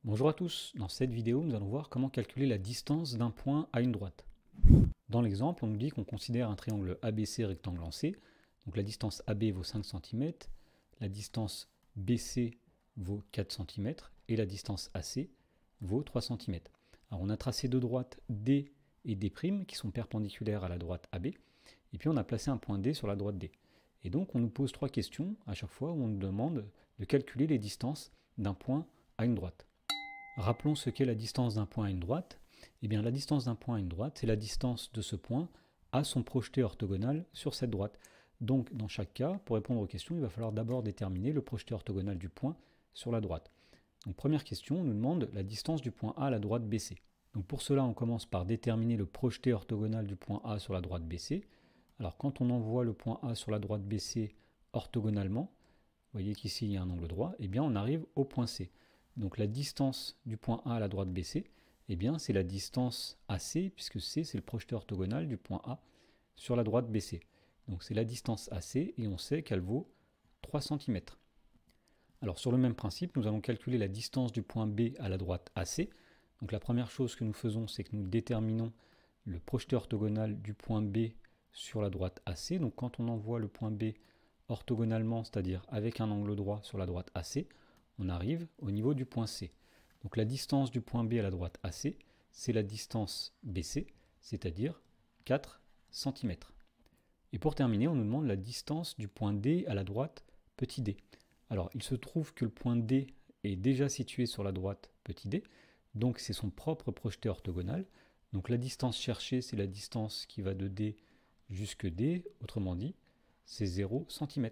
Bonjour à tous, dans cette vidéo nous allons voir comment calculer la distance d'un point à une droite. Dans l'exemple on nous dit qu'on considère un triangle ABC rectangle en C, donc la distance AB vaut 5 cm, la distance BC vaut 4 cm et la distance AC vaut 3 cm. Alors on a tracé deux droites D et D' qui sont perpendiculaires à la droite AB, et puis on a placé un point D sur la droite D. Et donc on nous pose trois questions à chaque fois où on nous demande de calculer les distances d'un point à une droite. Rappelons ce qu'est la distance d'un point à une droite. Eh bien, la distance d'un point à une droite, c'est la distance de ce point à son projeté orthogonal sur cette droite. Donc, dans chaque cas, pour répondre aux questions, il va falloir d'abord déterminer le projeté orthogonal du point sur la droite. Donc, première question, on nous demande la distance du point A à la droite BC. Donc, pour cela, on commence par déterminer le projeté orthogonal du point A sur la droite BC. Alors, quand on envoie le point A sur la droite BC orthogonalement, vous voyez qu'ici il y a un angle droit, eh bien on arrive au point C. Donc la distance du point A à la droite BC, eh bien c'est la distance AC, puisque C c'est le projeté orthogonal du point A sur la droite BC. Donc c'est la distance AC et on sait qu'elle vaut 3 cm. Alors sur le même principe, nous allons calculer la distance du point B à la droite AC. Donc la première chose que nous faisons, c'est que nous déterminons le projeté orthogonal du point B sur la droite AC. Donc quand on envoie le point B orthogonalement, c'est-à-dire avec un angle droit sur la droite AC, on arrive au niveau du point C. Donc la distance du point B à la droite AC, c'est la distance BC, c'est-à-dire 4 cm. Et pour terminer, on nous demande la distance du point D à la droite petit d. Alors il se trouve que le point D est déjà situé sur la droite petit d, donc c'est son propre projeté orthogonal. Donc la distance cherchée, c'est la distance qui va de D jusque D, autrement dit, c'est 0 cm.